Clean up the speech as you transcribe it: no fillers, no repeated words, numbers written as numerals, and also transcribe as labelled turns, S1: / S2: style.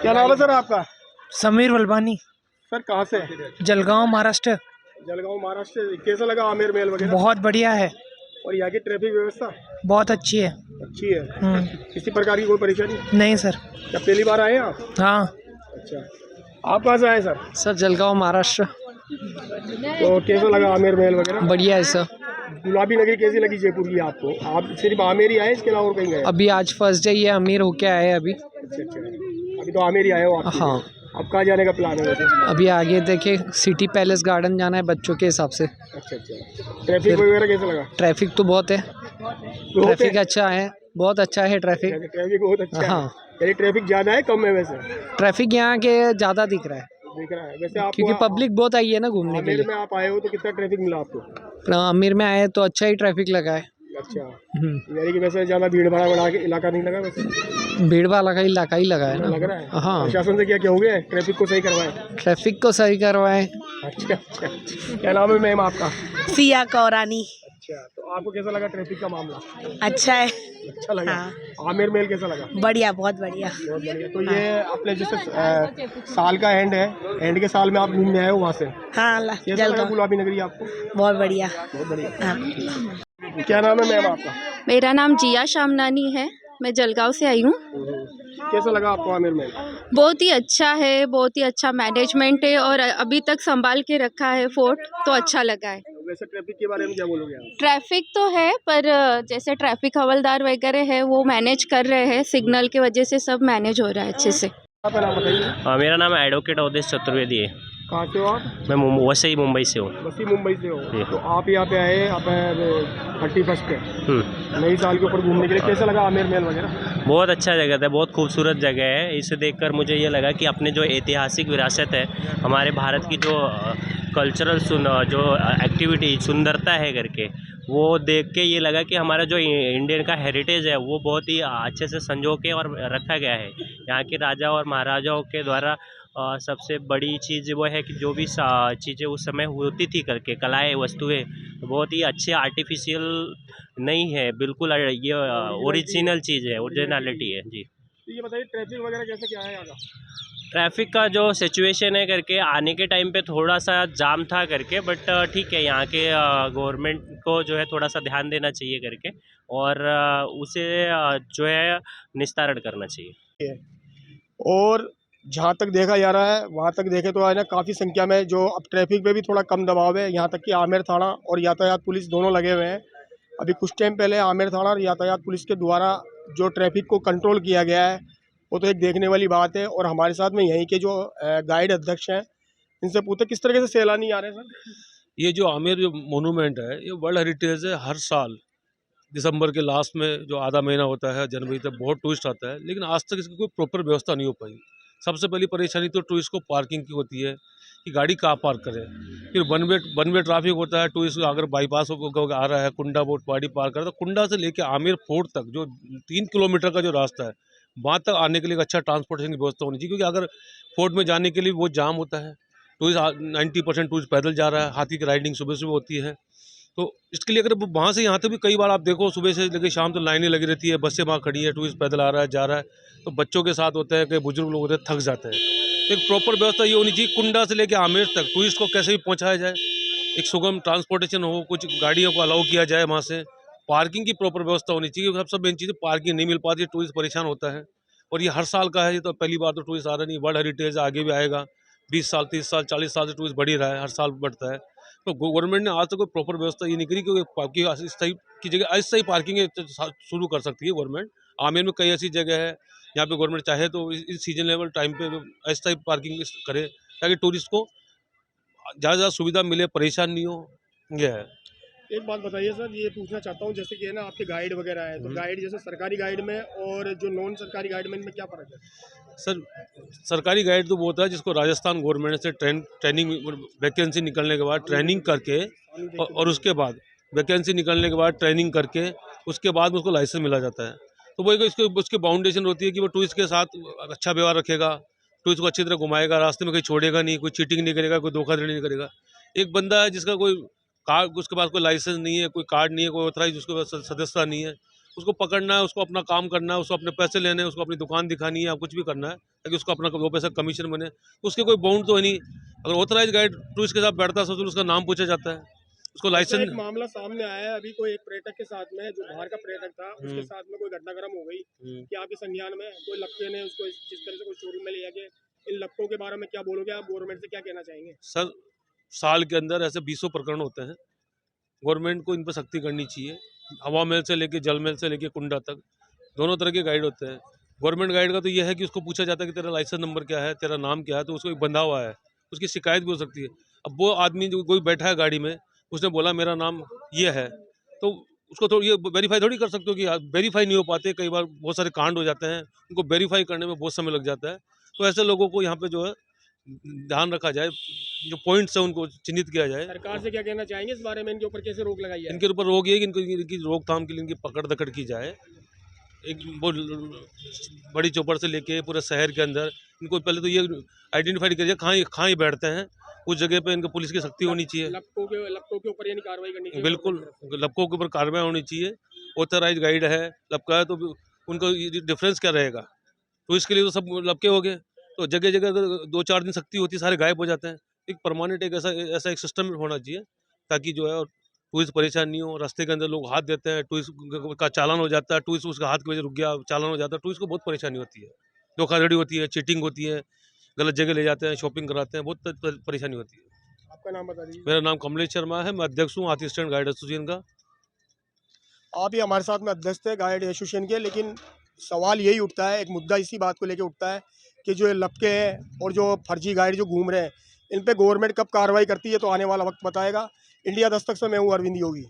S1: क्या नाम है सर आपका?
S2: समीर वलबानी।
S1: सर कहाँ से?
S2: जलगांव महाराष्ट्र।
S1: जलगांव महाराष्ट्र। कैसा लगा आमेर महल वगैरह?
S2: बहुत बढ़िया है।
S1: और यहाँ की ट्रैफिक व्यवस्था
S2: बहुत अच्छी है।
S1: अच्छी है। किसी प्रकार की कोई परेशानी
S2: नहीं सर।
S1: क्या पहली बार आए आप?
S2: हाँ।
S1: अच्छा, आप कहाँ से आए सर?
S2: सर जलगांव महाराष्ट्र।
S1: तो कैसा लगा आमेर महल वगैरह?
S2: बढ़िया है सर।
S1: गुलाबी नगरी कैसी लगी जयपुर की आपको? आप सिर्फ आमेर ही आए, इसके अलावा और कहीं गए?
S2: अभी आज फर्स्ट डे ये अमीर होके आए अभी।
S1: अच्छा अच्छा, अभी तो आमेर ही आए हो आप?
S2: हाँ।
S1: अब कहाँ जाने का प्लान है वैसे?
S2: अभी आगे देखे सिटी पैलेस गार्डन जाना है बच्चों के हिसाब से।
S1: अच्छा अच्छा, ट्रैफिक वगैरह कैसा लगा?
S2: ट्रैफिक तो बहुत है। ट्रैफिक अच्छा है, बहुत अच्छा है ट्रैफिक।
S1: ट्रैफिक बहुत अच्छा है।
S2: हाँ।
S1: यानी ट्रैफिक ज़्यादा है कम है वैसे?
S2: ट्रैफिक यहाँ के ज़्यादा दिख रहा है
S1: दिख रहा है वैसे आपको।
S2: क्योंकि पब्लिक बहुत आई है ना घूमने के
S1: आमेर
S2: लिए।
S1: में आप आए हो तो कितना ट्रैफिक मिला आपको?
S2: अमीर में आए तो अच्छा ही ट्रैफिक लगा है।
S1: अच्छा, यानी कि वैसे ज़्यादा भीड़ भाड़ वाला इलाका नहीं लगा वैसे?
S2: भीड़ भाड़ का इलाका ही लगा है ना।
S1: लग रहा है।
S2: हाँ।
S1: प्रशासन से क्या हो गया है? ट्रैफिक को सही करवाए?
S2: ट्रैफिक को सही करवाए।
S1: अच्छा अच्छा, क्या नाम है मैम आपका?
S3: सिया कौरानी।
S1: अच्छा, तो आपको कैसा लगा ट्रैफिक का मामला?
S3: अच्छा है।
S1: अच्छा लगा।
S3: हाँ।
S1: आमेर महल कैसा लगा?
S3: बढ़िया, बहुत बढ़िया।
S1: बहुत बढ़िया। तो ये अपने जैसे साल का एंड है, एंड के साल में आप घूमने आए हो वहाँ से?
S3: हाँ।
S1: कैसा लगा गुलाबी नगरी आपको?
S3: बहुत बढ़िया।
S1: बहुत बढ़िया।
S3: हाँ।
S1: क्या नाम है मैम आपका?
S4: मेरा नाम जिया शामनानी है, मैं जलगांव से आई हूँ।
S1: कैसा लगा आपको आमेर महल?
S4: बहुत ही अच्छा है, बहुत ही अच्छा मैनेजमेंट है और अभी तक संभाल के रखा है फोर्ट, तो अच्छा लगा है।
S1: वैसे ट्रैफिक के बारे में क्या बोलोगे आप?
S4: ट्रैफिक तो है पर जैसे ट्रैफिक हवलदार वगैरह है वो मैनेज कर रहे हैं, सिग्नल की वजह से सब मैनेज हो रहा है अच्छे से।
S1: आपका नाम बताइए।
S5: मेरा नाम एडवोकेट अवधेश चतुर्वेदी है।
S1: कहाँ से हो आप?
S5: मैं वैसे मुंबई से हूँ।
S1: बसी मुंबई से हो?
S5: जी।
S1: तो आप यहाँ पे आए आप 31 पे नई साल के ऊपर घूमने के लिए। कैसा लगा आमेर महल वगैरह?
S5: बहुत अच्छा जगह था, बहुत खूबसूरत जगह है। इसे देखकर मुझे ये लगा कि अपने जो ऐतिहासिक विरासत है, हमारे भारत की जो कल्चरल जो एक्टिविटी सुंदरता है करके, वो देख के ये लगा कि हमारा जो इंडियन का हेरिटेज है वो बहुत ही अच्छे से संजो के और रखा गया है। यहाँ के राजा और महाराजाओं के द्वारा सबसे बड़ी चीज़ वो है कि जो भी चीज़ें उस समय होती थी करके, कलाएँ वस्तुएं बहुत ही अच्छे, आर्टिफिशियल नहीं है, बिल्कुल ये ओरिजिनल चीज़ है, ओरिजिनलिटी है जी।
S1: तो ये बताइए ट्रैफिक वगैरह कैसे क्या है यहाँ का?
S5: ट्रैफिक का जो सिचुएशन है करके, आने के टाइम पे थोड़ा सा जाम था करके, बट ठीक है, यहाँ के गवर्नमेंट को जो है थोड़ा सा ध्यान देना चाहिए करके, और उसे जो है निस्तारण करना चाहिए।
S1: और जहाँ तक देखा जा रहा है वहाँ तक देखे तो है ना, काफ़ी संख्या में जो अब ट्रैफिक पे भी थोड़ा कम दबाव है। यहाँ तक कि आमेर थाना और यातायात पुलिस दोनों लगे हुए हैं। अभी कुछ टाइम पहले आमेर थाना और यातायात पुलिस के द्वारा जो ट्रैफिक को कंट्रोल किया गया है वो तो एक देखने वाली बात है। और हमारे साथ में यहीं के जो गाइड अध्यक्ष हैं, इनसे पूछते किस तरीके से सैलानी आ रहे हैं सर?
S6: ये जो आमेर जो मोनूमेंट है ये वर्ल्ड हेरिटेज है। हर साल दिसंबर के लास्ट में जो आधा महीना होता है, जनवरी तक बहुत टूरिस्ट आता है, लेकिन आज तक इसकी कोई प्रॉपर व्यवस्था नहीं हो पाई। सबसे पहली परेशानी तो टूरिस्ट को पार्किंग की होती है कि गाड़ी कहाँ पार्क करें। फिर वन वे ट्रैफिक होता है। टूरिस्ट अगर बाईपास आ रहा है, कुंडा बोटवाड़ी पार कर रहा है, तो कुंडा से लेकर आमेर फोर्ट तक जो 3 किलोमीटर का जो रास्ता है, वहाँ तक आने के लिए अच्छा ट्रांसपोर्टेशन की व्यवस्था होनी चाहिए। क्योंकि अगर फोर्ट में जाने के लिए वो जाम होता है, टूरिस्ट 90% टूरिस्ट पैदल जा रहा है, हाथी की राइडिंग सुबह सुबह होती है। तो इसके लिए अगर वहाँ से यहाँ तक भी कई बार आप देखो सुबह से लेकर शाम तक लाइनें लगी रहती है, बसें वहाँ खड़ी है, टूरिस्ट पैदल आ रहा है, जा रहा है, तो बच्चों के साथ होता है, कई बुजुर्ग लोग होते हैं, थक जाते हैं। तो एक प्रॉपर व्यवस्था ये होनी चाहिए, कुंडा से लेकर आमेर तक टूरिस्ट को कैसे भी पहुँचाया जाए, एक सुगम ट्रांसपोर्टेशन हो, कुछ गाड़ियों को अलाउ किया जाए वहाँ से, पार्किंग की प्रॉपर व्यवस्था होनी चाहिए। सबसे मेन चीज़ पार्किंग नहीं मिल पाती है, टूरिस्ट परेशान होता है। और ये हर साल का है, ये तो पहली बार तो टूरिस्ट आ रहा नहीं, वर्ल्ड हेरिटेज आगे भी आएगा। 20 साल 30 साल 40 साल से टूरिस्ट बढ़ ही रहा है, हर साल बढ़ता है। तो गवर्नमेंट ने आज तक कोई प्रॉपर व्यवस्था ये नहीं करी, क्योंकि स्थायी की जगह अस्थायी पार्किंग शुरू कर सकती है गवर्नमेंट। आमेर में कई ऐसी जगह है यहाँ पे गवर्नमेंट चाहे तो इस सीजन लेवल टाइम पे अस्थायी पार्किंग करे, ताकि टूरिस्ट को ज़्यादा सुविधा मिले, परेशान नहीं हो। यह है।
S1: एक बात बताइए सर, ये पूछना चाहता हूँ, जैसे कि है ना आपके गाइड वगैरह है, तो गाइड जैसे सरकारी गाइड में और जो नॉन सरकारी गाइड में इनमें क्या फ़र्क है?
S6: सर सरकारी गाइड तो वो होता है जिसको राजस्थान गवर्नमेंट से ट्रेनिंग वैकेंसी निकलने के बाद ट्रेनिंग करके, और उसके बाद वैकेंसी निकलने के बाद ट्रेनिंग करके उसके बाद उसको लाइसेंस मिला जाता है। तो वो उसकी बाउंडेशन होती है कि वो टूरिस्ट के साथ अच्छा व्यवहार रखेगा, टूरिस्ट को अच्छी तरह घुमाएगा, रास्ते में कहीं छोड़ेगा नहीं, कोई चीटिंग नहीं करेगा, कोई धोखाधड़ी नहीं करेगा। एक बंदा है जिसका कोई कार्ड, उसके पास कोई लाइसेंस नहीं है, कोई कार्ड नहीं है, कोई ऑथराइज उसके पास सदस्यता नहीं है, उसको पकड़ना है, उसको अपना काम करना है, उसको अपने पैसे लेने हैं, उसको अपनी दुकान दिखानी है या कुछ भी करना है ताकि उसको अपना 2 पैसा कमीशन बने, तो उसके कोई बाउंड तो है नहीं। अगर ऑथराइज गाइड टूरिस्ट के साथ बैठता है तो उसका नाम पूछा जाता है, उसको
S1: ऐसा
S6: लाइसेंस।
S1: एक मामला सामने आया है अभी, कोई एक पर्यटक के साथ में, जो बाहर का पर्यटक था, उसके साथ में कोई घटनाक्रम हो गई कि आपके संज्ञान में कोई लपके ने उसको जिस तरह से कोई शोरूम में ले जाके, इन लपकों के बारे में क्या बोलोगे आप? गवर्नमेंट से क्या कहना चाहेंगे?
S6: सर, साल के अंदर ऐसे 200 प्रकरण होते हैं, गवर्नमेंट को इन पर सख्ती करनी चाहिए। हवा महल से लेके जल महल से लेके कुंडा तक दोनों तरह के गाइड होते हैं। गवर्नमेंट गाइड का तो यह है कि उसको पूछा जाता है कि तेरा लाइसेंस नंबर क्या है, तेरा नाम क्या है, तो उसको एक बंधा हुआ है, उसकी शिकायत भी हो सकती है। अब वो आदमी जो कोई बैठा है गाड़ी में, उसने बोला मेरा नाम ये है, तो उसको तो ये वेरीफाई थोड़ी कर सकते हो कि वेरीफाई नहीं हो पाते। कई बार बहुत सारे कांड हो जाते हैं, उनको वेरीफाई करने में बहुत समय लग जाता है। तो ऐसे लोगों को यहाँ पे जो है ध्यान रखा जाए, जो पॉइंट्स है उनको चिन्हित किया जाए।
S1: सरकार से क्या कहना चाहेंगे इस बारे में? इनके ऊपर कैसे रोक लगाई है?
S6: इनके ऊपर रोक ये है कि इनकी रोकथाम के लिए इनकी पकड़ दकड़ की जाए। एक वो बड़ी चौपड़ से लेके पूरे शहर के अंदर इनको पहले तो ये आइडेंटिफाई करिए कहाँ ये बैठते हैं, उस जगह पे इनको पुलिस की सख्ती होनी चाहिए।
S1: लपकों के ऊपर यानी कार्रवाई करनी चाहिए।
S6: बिल्कुल, लपकों के ऊपर कार्रवाई होनी चाहिए। ऑथराइज गाइड है, लपका है, तो उनको डिफरेंस क्या रहेगा? तो इसके लिए तो सब लपके हो गए, तो जगह जगह अगर 2-4 दिन सख्ती होती है, सारे गायब हो जाते हैं। एक परमानेंट एक ऐसा एक सिस्टम होना चाहिए ताकि जो है टूरिस्ट परेशान नहीं हो। रास्ते के अंदर लोग हाथ देते हैं, टूरिस्ट का चालान हो जाता है, टूरिस्ट उसका हाथ की वजह रुक गया, चालान हो जाता है, टूरिस्ट को बहुत परेशानी होती है, धोखाधड़ी होती है, चीटिंग होती है, गलत जगह ले जाते हैं, शॉपिंग कराते हैं, बहुत परेशानी होती है।
S1: आपका नाम बता दीजिए।
S6: मेरा नाम कमलेश शर्मा है, मैं अध्यक्ष हूँ हाथी स्टैंड गाइड एसोसिएशन का।
S1: आप ही हमारे साथ में अध्यक्ष थे गाइड एसोसिएशन के, लेकिन सवाल यही उठता है, एक मुद्दा इसी बात को लेकर उठता है कि जो ये लपके हैं और जो फर्जी गाइड जो घूम रहे हैं, इन पे गवर्नमेंट कब कार्रवाई करती है तो आने वाला वक्त बताएगा। इंडिया दस्तक से मैं हूँ अरविंद योगी।